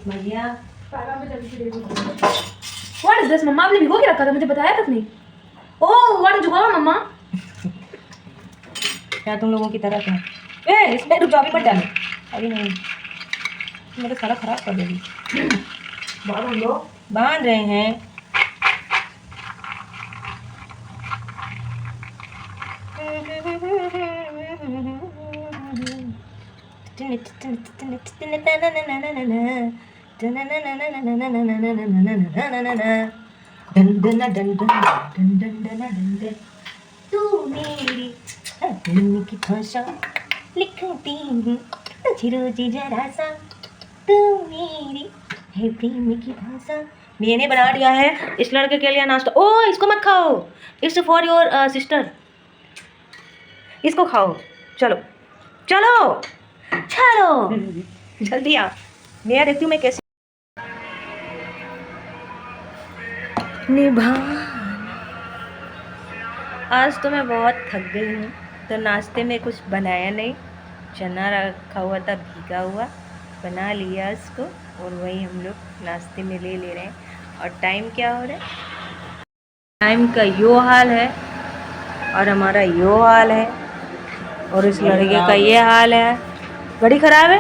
भैया what is this मम्मा? आपने भिगो के रखा था, मुझे बताया तक नहीं। ओह व्हाट इज गोइंग मम्मा? क्या तुम लोगों की तरह क्या? ए इसमें रुक जाओ, अभी मत डालो। अभी नहीं, मेरा सारा खराब कर देगी। बांध रहे हैं। तू मेरी दिल की भाषा लिखती हूँ रोजी जरा सा, तू मेरी है प्रेम की भाषा। मैंने बना दिया है इस लड़के के लिए नाश्ता। ओ इसको मत खाओ, इट्स फॉर योर सिस्टर। इसको खाओ। चलो चलो चलो जल्दी आ। मैं देखती हूँ मैं कैसे निभा। आज तो मैं बहुत थक गई हूँ, तो नाश्ते में कुछ बनाया नहीं। चना रखा हुआ था भीगा हुआ, बना लिया उसको और वही हम लोग नाश्ते में ले रहे हैं। और टाइम क्या हो रहा है? टाइम का यो हाल है और हमारा यो हाल है और इस लड़के का ये हाल है। घड़ी खराब है।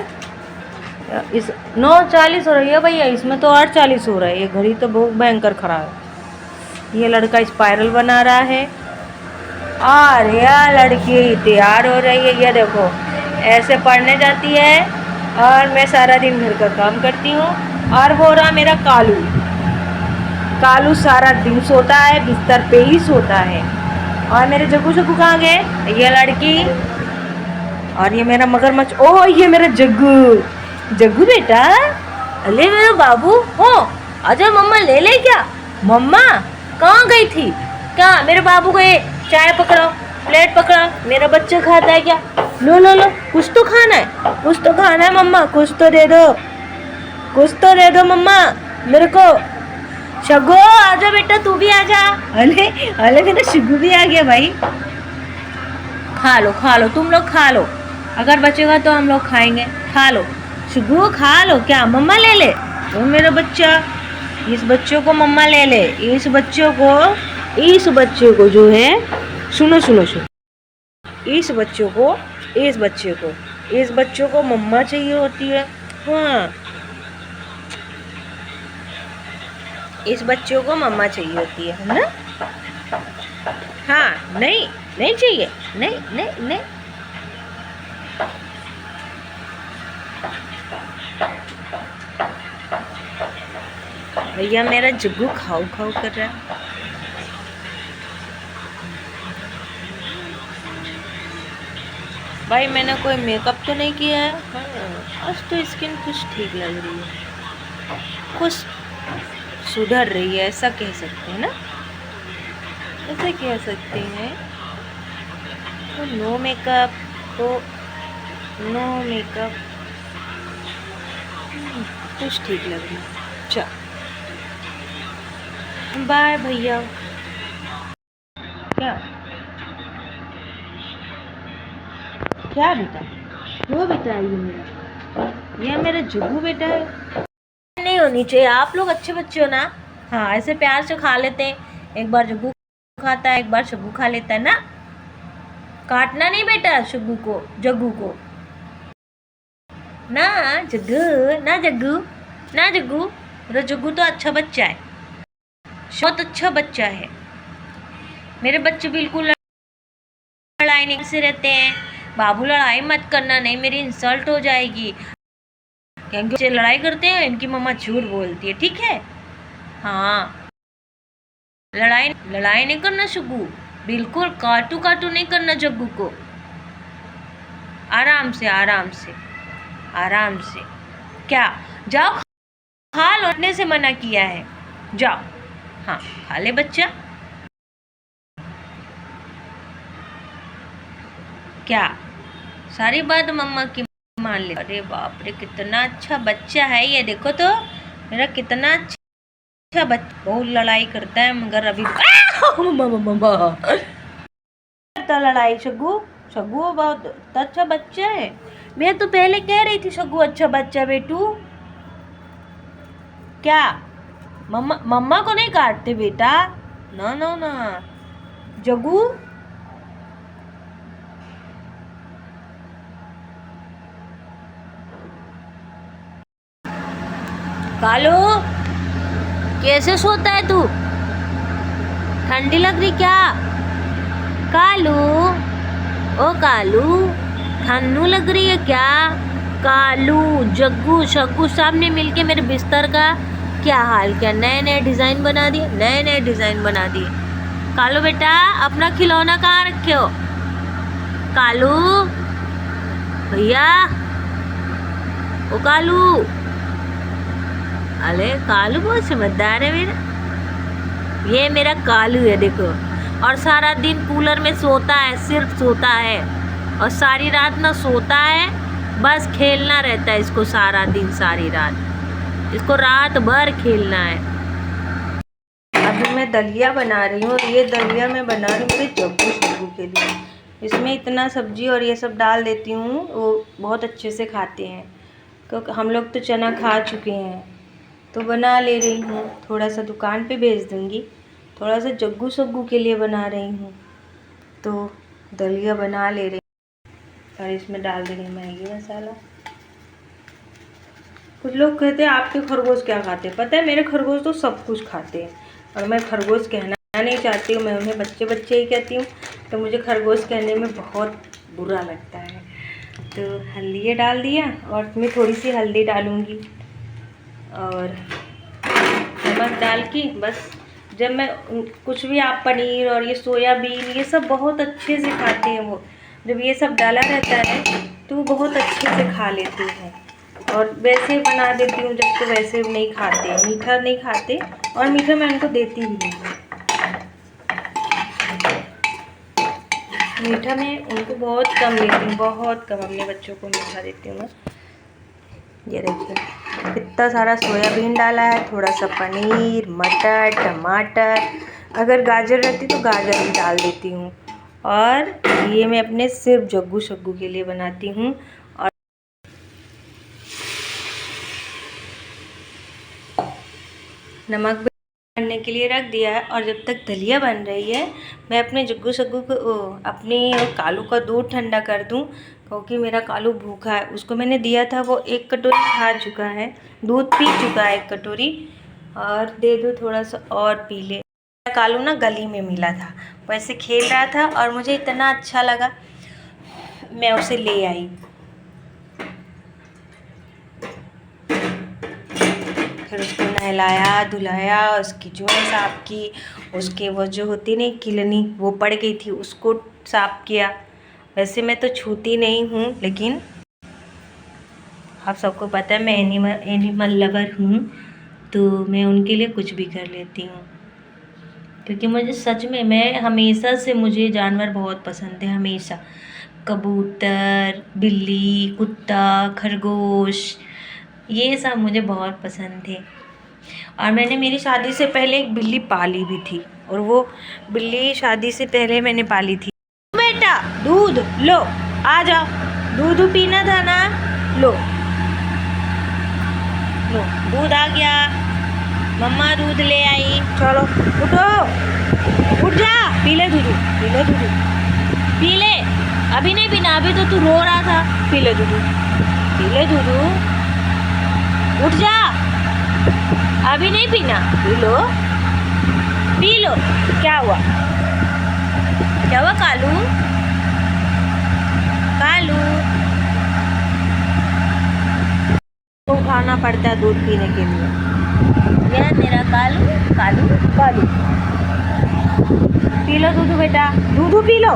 इस 9:40 हो रही है भैया, इसमें तो 8:40 हो रहा है। ये घड़ी तो बहुत भयंकर खराब है। ये लड़का स्पाइरल बना रहा है और यह लड़की तैयार हो रही है। ये देखो ऐसे पढ़ने जाती है और मैं सारा दिन घर का काम करती हूँ। और वो रहा मेरा कालू। कालू सारा दिन सोता है, बिस्तर पे ही सोता है। और मेरे जग्गू जग्गू कहाँ गए? ये लड़की और ये मेरा मगरमच्छ। ओह ये मेरा जग्गू। जग्गू बेटा, अरे मेरा बाबू हो, आजा मम्मा ले ले। क्या मम्मा कहाँ गई थी? क्या मेरे बाबू गए? चाय पकड़ो, प्लेट पकड़ा। मेरा बच्चा खाता है क्या? लो लो लो, कुछ तो खाना है, कुछ तो खाना है मम्मा, कुछ तो दे दो, कुछ तो दे दो मम्मा मेरे को। शगो आजा बेटा, तू भी आजा। अरे अरे मेरा शगू भी आ गया भाई। खा लो तुम लोग खा लो, अगर बचेगा तो हम लोग खाएंगे। खा लो शगू, खा लो। क्या मम्मा ले ले? वो मेरा बच्चा, इस बच्चे को मम्मा ले ले। इस बच्चे को जो है, सुनो सुनो सुनो, इस बच्चे को मम्मा चाहिए होती है। हाँ इस बच्चे को मम्मा चाहिए होती है ना? हाँ नहीं नहीं चाहिए, नहीं नहीं नहीं। भैया मेरा जग्गू खाओ खाओ कर रहा है। भाई मैंने कोई मेकअप तो नहीं किया है। हाँ, आज तो स्किन कुछ ठीक लग रही है, कुछ सुधर रही है, ऐसा कह सकते हैं ना, ऐसा कह सकते हैं। तो नो मेकअप तो नो मेकअप कुछ ठीक लग रही है। चल बाय भैया। क्या क्या बेटा? वो बेटा है ये मेरा जुगू बेटा है। नहीं होनी चाहिए, आप लोग अच्छे बच्चे हो ना। हाँ ऐसे प्यार से खा लेते हैं। एक बार जुगू खाता है, एक बार शगू खा लेता है ना। काटना नहीं बेटा शगू को, जग्गू को ना। जग्गू ना, जग्गू ना, जग्गू। मेरा जग्गू तो अच्छा बच्चा है, बहुत अच्छा बच्चा है। मेरे बच्चे बिल्कुल लड़ाई नहीं से रहते हैं। बाबू लड़ाई मत करना, नहीं मेरी इंसल्ट हो जाएगी। क्योंकि बच्चे लड़ाई करते हैं, इनकी मम्मा झूठ बोलती है, ठीक है? हाँ लड़ाई नहीं करना शग्गू, बिल्कुल काटू काटू नहीं करना जग्गू को। आराम से आराम से आराम से। क्या जाओ खा लो, लौटने से मना किया है, जाओ। हाँ खा ले बच्चा। क्या सारी बात मम्मा की मान ले? अरे बाप रे कितना अच्छा बच्चा है ये, देखो तो मेरा कितना अच्छा बच्चा। बहुत लड़ाई करता है मगर अभी करता लड़ाई। शग्गू शग्गू बहुत अच्छा बच्चा है। मैं तो पहले कह रही थी शग्गू अच्छा बच्चा बेटू। क्या मम्मा मम्मा को नहीं काटते बेटा, ना ना ना। जग्गू कालू कैसे सोता है तू? ठंडी लग रही क्या? कालू, ओ कालू, ठन्नू लग रही है क्या? कालू, जग्गू, शग्गू सामने मिलके मेरे बिस्तर का क्या हाल किया, नए नए डिजाइन बना दिए, नए नए डिजाइन बना दिए। कालू बेटा अपना खिलौना कहाँ रखे हो? कालू भैया, ओ कालू, अरे कालू बहुत समझदार है मेरा, ये मेरा कालू है देखो। और सारा दिन कूलर में सोता है, सिर्फ सोता है, और सारी रात ना सोता है, बस खेलना रहता है इसको सारा दिन सारी रात, इसको रात भर खेलना है। अभी मैं दलिया बना रही हूँ, और ये दलिया मैं बना रही हूँ मेरे जग्गू शग्गू के लिए। इसमें इतना सब्जी और ये सब डाल देती हूँ, वो बहुत अच्छे से खाते हैं, क्योंकि हम लोग तो चना खा चुके हैं। तो बना ले रही हूँ, थोड़ा सा दुकान पे भेज दूँगी, थोड़ा सा जग्गू शग्गू के लिए बना रही हूँ। तो दलिया बना ले रही हूँ, और इसमें डाल दे रही हूँ मैगी मसाला। कुछ लोग कहते हैं आपके खरगोश क्या खाते हैं, पता है मेरे खरगोश तो सब कुछ खाते हैं, और मैं खरगोश कहना नहीं चाहती हूँ, मैं उन्हें बच्चे बच्चे ही कहती हूँ, तो मुझे खरगोश कहने में बहुत बुरा लगता है। तो हल्दी डाल दिया, और इसमें थोड़ी सी हल्दी डालूँगी, और नमक डाल के बस। जब मैं कुछ भी, आप पनीर और ये सोयाबीन ये सब बहुत अच्छे से खाते हैं वो, जब ये सब डाला रहता है तो वो बहुत अच्छे से खा लेते हैं। और वैसे बना देती हूँ जब, तो वैसे नहीं खाते, मीठा नहीं खाते, और मीठा मैं उनको देती भी नहीं हूँ। मीठा मैं उनको बहुत कम देती हूँ, बहुत कम अपने बच्चों को मीठा देती हूँ मैं। ये देखिए कितना सारा सोयाबीन डाला है, थोड़ा सा पनीर, मटर, टमाटर, अगर गाजर रहती तो गाजर भी डाल देती हूँ। और ये मैं अपने सिर्फ जग्गू शग्गू के लिए बनाती हूँ। और नमक भी करने के लिए रख दिया है, और जब तक दलिया बन रही है मैं अपने जग्गू शग्गू को अपने कालू का दूध ठंडा कर दूँ, क्योंकि मेरा कालू भूखा है। उसको मैंने दिया था, वो 1 कटोरी खा चुका है, दूध पी चुका है 1 कटोरी, और दे दो थोड़ा सा और पी ले। कालू ना गली में मिला था, वैसे खेल रहा था, और मुझे इतना अच्छा लगा, मैं उसे ले आई। फिर उसको नहलाया धुलाया, उसकी चूहें साफ़ की, उसके वो जो होती नहीं किलनी वो पड़ गई थी उसको साफ़ किया। वैसे मैं तो छूती नहीं हूँ, लेकिन आप सबको पता है मैं एनिमल लवर हूँ, तो मैं उनके लिए कुछ भी कर लेती हूँ, क्योंकि मुझे सच में, मैं हमेशा से, मुझे जानवर बहुत पसंद है, हमेशा। कबूतर, बिल्ली, कुत्ता, खरगोश, ये सब मुझे बहुत पसंद थे। और मैंने मेरी शादी से पहले एक बिल्ली पाली भी थी, और वो बिल्ली शादी से पहले मैंने पाली थी। बेटा दूध लो, आ जाओ, दूध पीना था ना, लो लो, दूध आ गया, मम्मा दूध ले आई, चलो उठो, उठ जा, पी ले दूध, पी ले दूध, पी ले। अभी नहीं पीना, अभी तो तू रो रहा था, पी ले दूध, पी ले दूध, उठ जा, अभी नहीं पीना, पी लो, पी लो। क्या हुआ, क्या हुआ कालू, कालू तो खाना पड़ता है दूध पीने के लिए। यह मेरा कालू, कालू कालू, पी लो दूध बेटा, दूध पी लो।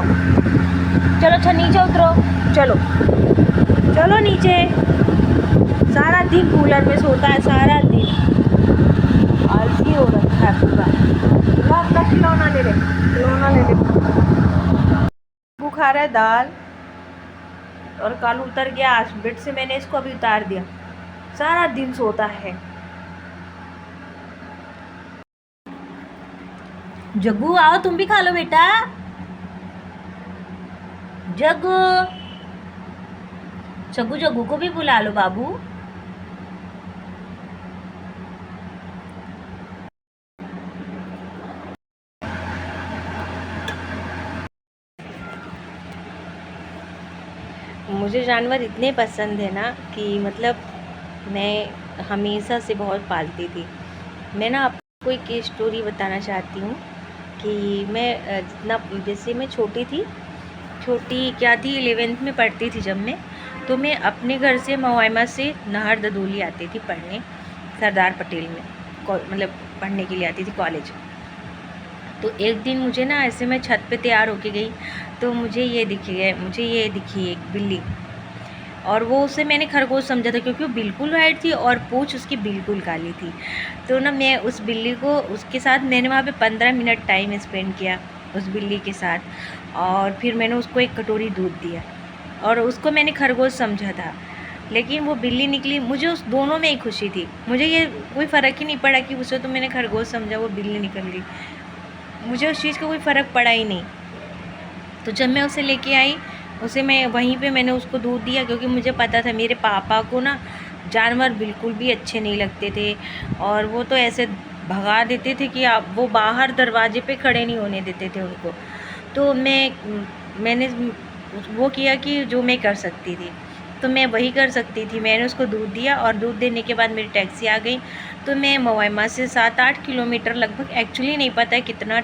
चलो अच्छा नीचे उतरो, चलो चलो नीचे। सारा दिन कूलर में सोता है, सारा दिन आलसी हो रखा है पूरा। वो अपना खिलौना ले ले, खिलौना ले ले। वो खा रहा है दाल, और कालू उतर गया आज बेड से, मैंने इसको अभी उतार दिया, सारा दिन सोता है। जग्गू आओ तुम भी खा लो बेटा, जग्गू, जग्गू जग्गू को भी बुला लो बाबू। मुझे जानवर इतने पसंद है ना कि मतलब मैं हमेशा से बहुत पालती थी। मैं ना आपको एक स्टोरी बताना चाहती हूँ कि मैं जितना जैसे मैं छोटी क्या थी 11th में पढ़ती थी जब मैं, तो मैं अपने घर से मवाइमा से नाहर ददोली आती थी पढ़ने, सरदार पटेल में मतलब पढ़ने के लिए आती थी कॉलेज। तो एक दिन मुझे ना ऐसे मैं छत पे तैयार होके गई तो मुझे ये दिखी एक बिल्ली, और वो उसे मैंने खरगोश समझा था क्योंकि वो बिल्कुल वाइट थी और पूँछ उसकी बिल्कुल काली थी। तो ना मैं उस बिल्ली को उसके साथ मैंने वहाँ पे 15 मिनट टाइम स्पेंड किया उस बिल्ली के साथ, और फिर मैंने उसको एक कटोरी दूध दिया और उसको मैंने खरगोश समझा था, लेकिन वो बिल्ली निकली। मुझे उस दोनों में ही खुशी थी, मुझे ये कोई फ़र्क ही नहीं पड़ा कि उसे तो मैंने खरगोश समझा, वो बिल्ली निकल गई, मुझे उस चीज़ का कोई फ़र्क पड़ा ही नहीं। तो जब मैं उसे लेके आई, उसे मैं वहीं पे मैंने उसको दूध दिया क्योंकि मुझे पता था मेरे पापा को ना जानवर बिल्कुल भी अच्छे नहीं लगते थे, और वो तो ऐसे भगा देते थे कि आप वो बाहर दरवाजे पे खड़े नहीं होने देते थे उनको। तो मैंने वो किया कि जो मैं कर सकती थी, तो मैं वही कर सकती थी। मैंने उसको दूध दिया और दूध देने के बाद मेरी टैक्सी आ गई। तो मैं मवाइमा से 7-8 किलोमीटर लगभग, एक्चुअली नहीं पता है कितना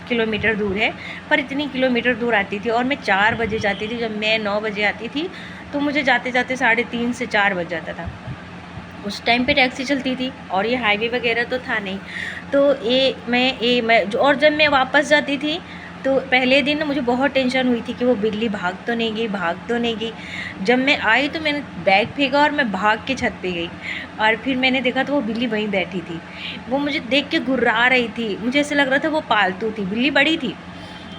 किलोमीटर दूर है, पर इतनी किलोमीटर दूर आती थी, और मैं 4 बजे जाती थी। जब मैं 9 बजे आती थी तो मुझे जाते जाते 3:30 से 4 बज जाता था। उस टाइम पे टैक्सी चलती थी और ये हाईवे वगैरह तो था नहीं। तो और जब मैं वापस जाती थी तो पहले दिन मुझे बहुत टेंशन हुई थी कि वो बिल्ली भाग तो नहीं गई। जब मैं आई तो मैंने बैग फेंका और मैं भाग के छत पे गई, और फिर मैंने देखा तो वो बिल्ली वहीं बैठी थी। वो मुझे देख के गुर्रा रही थी, मुझे ऐसा लग रहा था वो पालतू थी, बिल्ली बड़ी थी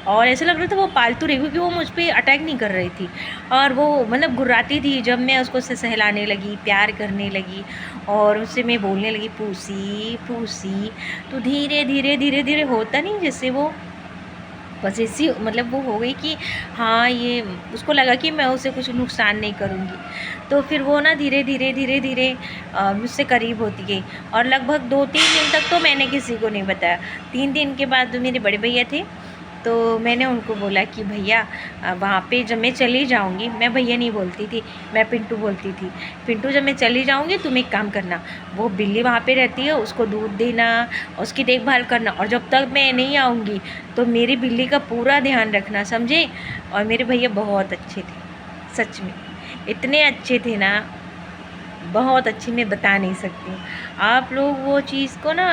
और ऐसा लग रहा था वो पालतू रही, क्योंकि वो मुझ पे अटैक नहीं कर रही थी, और वो मतलब गुर्राती थी। जब मैं उसको से सहलाने लगी, प्यार करने लगी और उससे मैं बोलने लगी पूसी पूसी, तो धीरे धीरे होता नहीं जैसे वो पॉसेसिव, मतलब वो हो गई कि हाँ ये, उसको लगा कि मैं उसे कुछ नुकसान नहीं करूँगी। तो फिर वो ना धीरे धीरे मुझसे करीब होती गई, और लगभग 2-3 दिन तक तो मैंने किसी को नहीं बताया। 3 दिन के बाद जो मेरे बड़े भैया थे, तो मैंने उनको बोला कि भैया वहाँ पे जब मैं चली जाऊँगी, मैं भैया नहीं बोलती थी, मैं पिंटू बोलती थी, पिंटू जब मैं चली जाऊँगी तुम एक काम करना, वो बिल्ली वहाँ पे रहती है उसको दूध देना, उसकी देखभाल करना, और जब तक मैं नहीं आऊँगी तो मेरी बिल्ली का पूरा ध्यान रखना, समझे। और मेरे भैया बहुत अच्छे थे, सच में इतने अच्छे थे ना, बहुत अच्छी, मैं बता नहीं सकती हूँ। आप लोग वो चीज़ को ना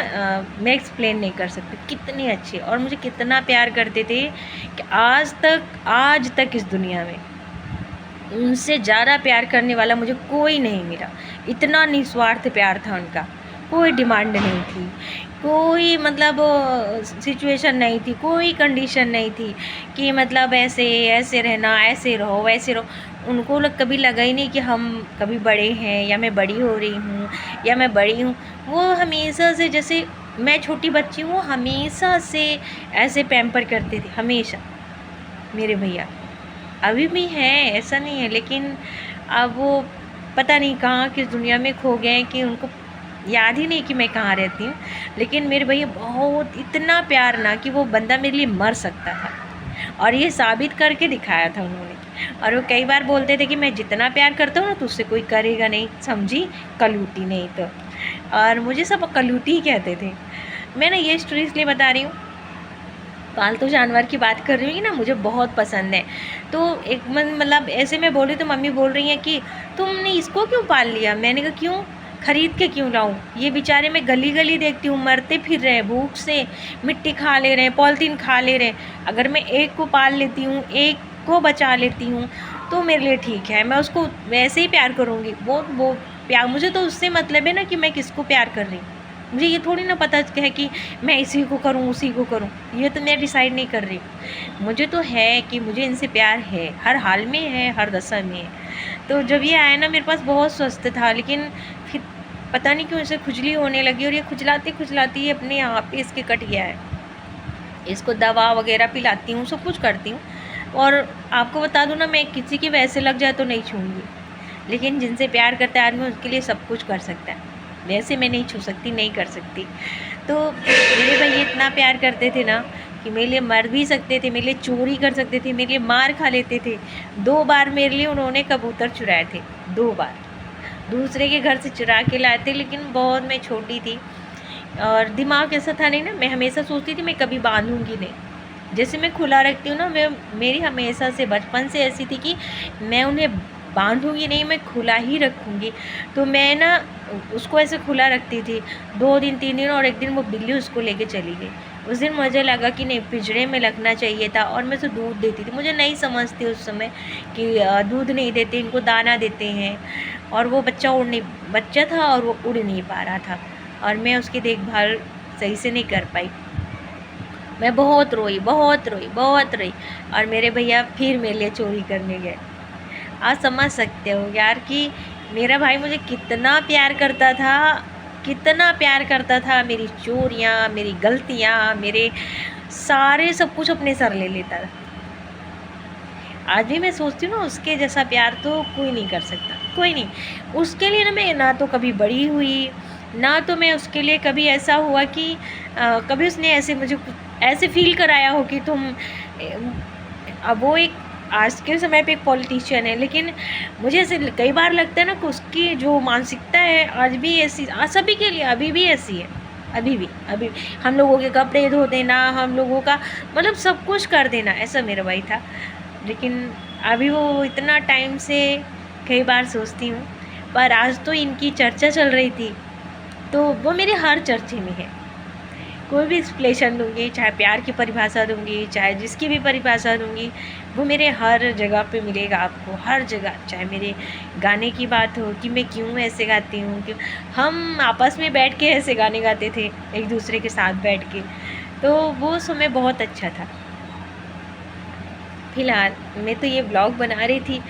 मैं एक्सप्लेन नहीं कर सकती कितने अच्छे, और मुझे कितना प्यार करते थे कि आज तक इस दुनिया में उनसे ज़्यादा प्यार करने वाला मुझे कोई नहीं मिला। इतना निस्वार्थ प्यार था उनका, कोई डिमांड नहीं थी, कोई मतलब सिचुएशन नहीं थी, कोई कंडीशन नहीं थी कि मतलब ऐसे ऐसे रहना, ऐसे रहो वैसे रहो। उनको कभी लगा ही नहीं कि हम कभी बड़े हैं या मैं बड़ी हो रही हूँ या मैं बड़ी हूँ। वो हमेशा से, जैसे मैं छोटी बच्ची हूँ, हमेशा से ऐसे पैम्पर करते थे, हमेशा। मेरे भैया अभी भी हैं, ऐसा नहीं है, लेकिन अब वो पता नहीं कहाँ किस दुनिया में खो गए हैं कि उनको याद ही नहीं कि मैं कहाँ रहती हूँ। लेकिन मेरे भैया बहुत, इतना प्यार ना कि वो बंदा मेरे लिए मर सकता था, और ये साबित करके दिखाया था उन्होंने। और वो कई बार बोलते थे कि मैं जितना प्यार करता हूँ ना तुझसे कोई करेगा नहीं, समझी, कलूटी नहीं तो। और मुझे सब कलूटी ही कहते थे। मैं ना ये स्टोरी इसलिए बता रही हूँ, पालतू जानवर की बात कर रही हूँ ना, मुझे बहुत पसंद है। तो एक मतलब ऐसे मैं बोल रही तो मम्मी बोल रही हैं कि तुमने इसको क्यों पाल लिया। मैंने कहा क्यों, ख़रीद के क्यों लाऊं, ये बेचारे मैं गली गली देखती हूँ मरते फिर रहे हैं भूख से, मिट्टी खा ले रहे हैं, पॉलीथीन खा ले रहे हैं। अगर मैं एक को पाल लेती हूँ, एक को बचा लेती हूँ तो मेरे लिए ठीक है, मैं उसको वैसे ही प्यार करूँगी। वो प्यार, मुझे तो उससे मतलब है ना कि मैं किसको प्यार कर रही हूँ। मुझे ये थोड़ी ना पता है कि मैं इसी को करूँ उसी को करूँ, ये तो मैं डिसाइड नहीं कर रही हूँ। मुझे तो है कि मुझे इनसे प्यार है, हर हाल में है, हर दशा में है। तो जब ये आया ना मेरे पास बहुत स्वस्थ था, लेकिन फिर पता नहीं क्यों इसे खुजली होने लगी, और ये खुजलाती खुजलाती अपने आप पे इसके कट गया है। इसको दवा वगैरह पिलाती हूँ, सब कुछ करती हूँ। और आपको बता दूँ ना, मैं किसी की वैसे लग जाए तो नहीं छूँगी, लेकिन जिनसे प्यार करता है आदमी उसके लिए सब कुछ कर सकता है, वैसे मैं नहीं छू सकती, नहीं कर सकती। तो मेरे भैया इतना प्यार करते थे ना कि मेरे लिए मर भी सकते थे, मेरे लिए चोरी कर सकते थे, मेरे लिए मार खा लेते थे। 2 बार मेरे लिए उन्होंने कबूतर चुराए थे, 2 बार। दूसरे के घर से चुरा के लाए थे, लेकिन बहुत मैं छोटी थी और दिमाग ऐसा था नहीं ना, मैं हमेशा सोचती थी मैं कभी बांधूंगी नहीं। जैसे मैं खुला रखती हूँ ना, मेरी हमेशा से बचपन से ऐसी थी कि मैं उन्हें बांधूंगी नहीं, मैं खुला ही रखूँगी। तो मैं ना उसको ऐसे खुला रखती थी 2 दिन 3 दिन, और एक दिन वो बिल्ली उसको लेके चली गई। उस दिन मुझे लगा कि नहीं, पिंजरे में रखना चाहिए था। और मैं उसे दूध देती थी, मुझे नहीं समझती उस समय कि दूध नहीं देते, इनको दाना देते हैं। और वो बच्चा था और वो उड़ नहीं पा रहा था, और मैं उसकी देखभाल सही से नहीं कर पाई। मैं बहुत रोई, बहुत रोई, बहुत रोई, और मेरे भैया फिर मेरे लिए चोरी करने गए। आप समझ सकते हो यार कि मेरा भाई मुझे कितना प्यार करता था, कितना प्यार करता था। मेरी चोरियाँ, मेरी गलतियाँ, मेरे सारे सब कुछ अपने सर ले लेता था। आज भी मैं सोचती हूँ ना, उसके जैसा प्यार तो कोई नहीं कर सकता, कोई नहीं। उसके लिए ना मैं ना तो कभी बड़ी हुई, ना तो मैं उसके लिए कभी ऐसा हुआ कि कभी उसने ऐसे मुझे ऐसे फील कराया हो कि तुम अब वो एक आज के समय पे एक पॉलिटिशियन है, लेकिन मुझे ऐसे कई बार लगता है ना कि उसकी जो मानसिकता है आज भी ऐसी, सभी के लिए अभी भी ऐसी है। अभी हम लोगों के कपड़े धो देना, हम लोगों का मतलब सब कुछ कर देना, ऐसा मेरा भाई था। लेकिन अभी वो इतना टाइम से कई बार सोचती हूँ, पर आज तो इनकी चर्चा चल रही थी तो वो मेरे हर चर्चे में है। कोई भी एक्सप्लेनेशन दूँगी, चाहे प्यार की परिभाषा दूँगी, चाहे जिसकी भी परिभाषा दूँगी, वो मेरे हर जगह पे मिलेगा आपको, हर जगह। चाहे मेरे गाने की बात हो कि मैं क्यों ऐसे गाती हूँ, क्यों हम आपस में बैठ के ऐसे गाने गाते थे एक दूसरे के साथ बैठ के, तो वो समय बहुत अच्छा था। फ़िलहाल मैं तो ये ब्लॉग बना रही थी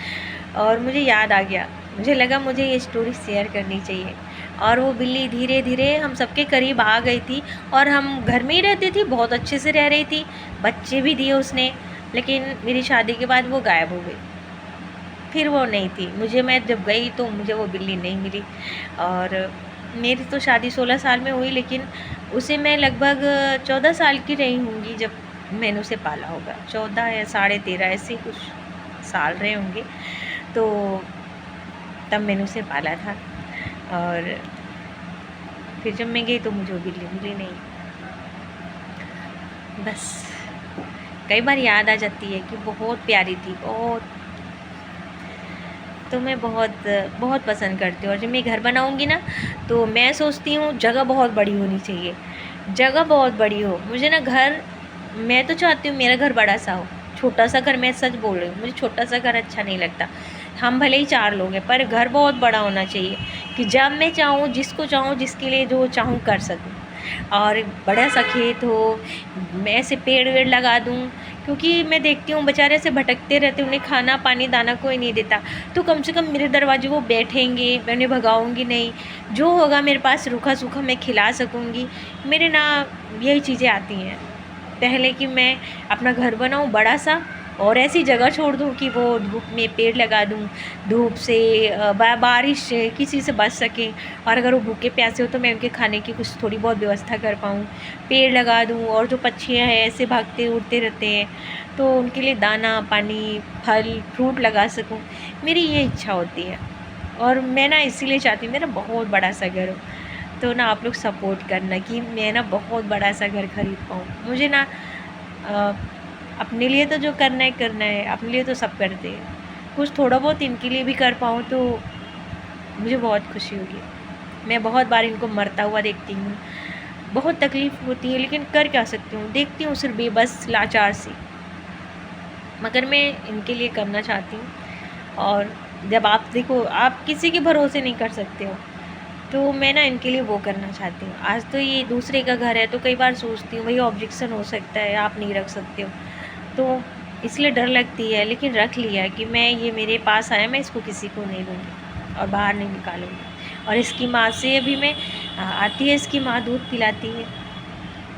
और मुझे याद आ गया, मुझे लगा मुझे ये स्टोरी शेयर करनी चाहिए। और वो बिल्ली धीरे धीरे हम सबके करीब आ गई थी, और हम घर में ही रहती थी, बहुत अच्छे से रह रही थी, बच्चे भी दिए उसने। लेकिन मेरी शादी के बाद वो गायब हो गई, फिर वो नहीं थी। मैं जब गई तो मुझे वो बिल्ली नहीं मिली। और मेरी तो शादी 16 साल में हुई, लेकिन उसे मैं लगभग 14 साल की रही होंगी जब मैंने उसे पाला होगा। 14 या 13.5 ऐसे कुछ साल रहे होंगे, तो तब मैंने उसे पाला था। और फिर जब मैं गई तो मुझे वो बिल्ली मिली नहीं। बस कई बार याद आ जाती है कि बहुत प्यारी थी, बहुत। तो मैं बहुत बहुत पसंद करती हूँ। और जब मैं घर बनाऊँगी ना, तो मैं सोचती हूँ जगह बहुत बड़ी होनी चाहिए, जगह बहुत बड़ी हो। मुझे ना घर, मैं तो चाहती हूँ मेरा घर बड़ा सा हो। छोटा सा घर, मैं सच बोल रही हूँ, मुझे छोटा सा घर अच्छा नहीं लगता। हम भले ही 4 लोग हैं, पर घर बहुत बड़ा होना चाहिए कि जब मैं चाहूँ, जिसको चाहूँ, जिसके लिए जो चाहूँ कर सकूँ। और बड़ा सा खेत हो, मैं ऐसे पेड़ वेड़ लगा दूँ, क्योंकि मैं देखती हूँ बेचारे ऐसे भटकते रहते, उन्हें खाना पानी दाना कोई नहीं देता। तो कम से कम मेरे दरवाजे वो बैठेंगे, मैं उन्हें भगाऊँगी नहीं, जो होगा मेरे पास रूखा सूखा मैं खिला सकूँगी। मेरे ना यही चीज़ें आती हैं पहले कि मैं अपना घर बनाऊँ बड़ा सा, और ऐसी जगह छोड़ दूँ कि वो धूप में पेड़ लगा दूँ, धूप से बारिश से किसी से बच सकें। और अगर वो भूखे प्यासे हो तो मैं उनके खाने की कुछ थोड़ी बहुत व्यवस्था कर पाऊँ, पेड़ लगा दूँ। और जो पक्षियाँ हैं ऐसे भागते उड़ते रहते हैं, तो उनके लिए दाना पानी फल फ्रूट लगा सकूँ। मेरी ये इच्छा होती है, और मैं ना इसीलिए चाहती हूँ मेरा बहुत बड़ा सा घर हो। तो ना आप लोग सपोर्ट करना कि मैं ना बहुत बड़ा सा घर खरीद पाऊँ। मुझे ना अपने लिए तो जो करना है, अपने लिए तो सब करते हैं, कुछ थोड़ा बहुत इनके लिए भी कर पाऊँ तो मुझे बहुत खुशी होगी। मैं बहुत बार इनको मरता हुआ देखती हूँ, बहुत तकलीफ़ होती है, लेकिन कर क्या सकती हूँ, देखती हूँ सिर्फ बेबस लाचार सी। मगर मैं इनके लिए करना चाहती हूँ। और जब आप देखो, आप किसी के भरोसे नहीं कर सकते हो, तो मैं ना इनके लिए वो करना चाहती हूँ। आज तो ये दूसरे का घर है, तो कई बार सोचती हूँ भाई ऑब्जेक्शन हो सकता है, आप नहीं रख सकते हो, तो इसलिए डर लगती है। लेकिन रख लिया कि मैं, ये मेरे पास आया, मैं इसको किसी को नहीं दूँगी और बाहर नहीं निकालूँगी। और इसकी माँ से अभी मैं आती है, इसकी माँ दूध पिलाती है,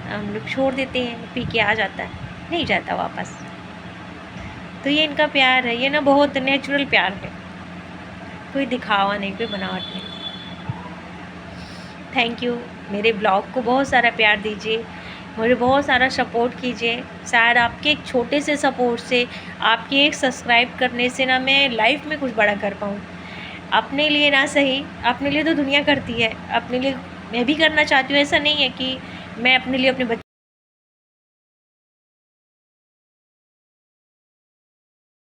हम लोग छोड़ देते हैं, पी के आ जाता है, नहीं जाता वापस। तो ये इनका प्यार है, ये ना बहुत नेचुरल प्यार है, कोई दिखावा नहीं, कोई बनावट नहीं। Thank you. मेरे ब्लॉग को बहुत सारा प्यार दीजिए, मुझे बहुत सारा सपोर्ट कीजिए। शायद आपके एक छोटे से सपोर्ट से, आपके एक सब्सक्राइब करने से ना मैं लाइफ में कुछ बड़ा कर पाऊँ। अपने लिए ना सही, अपने लिए तो दुनिया करती है, अपने लिए मैं भी करना चाहती हूँ। ऐसा नहीं है कि मैं अपने लिए अपने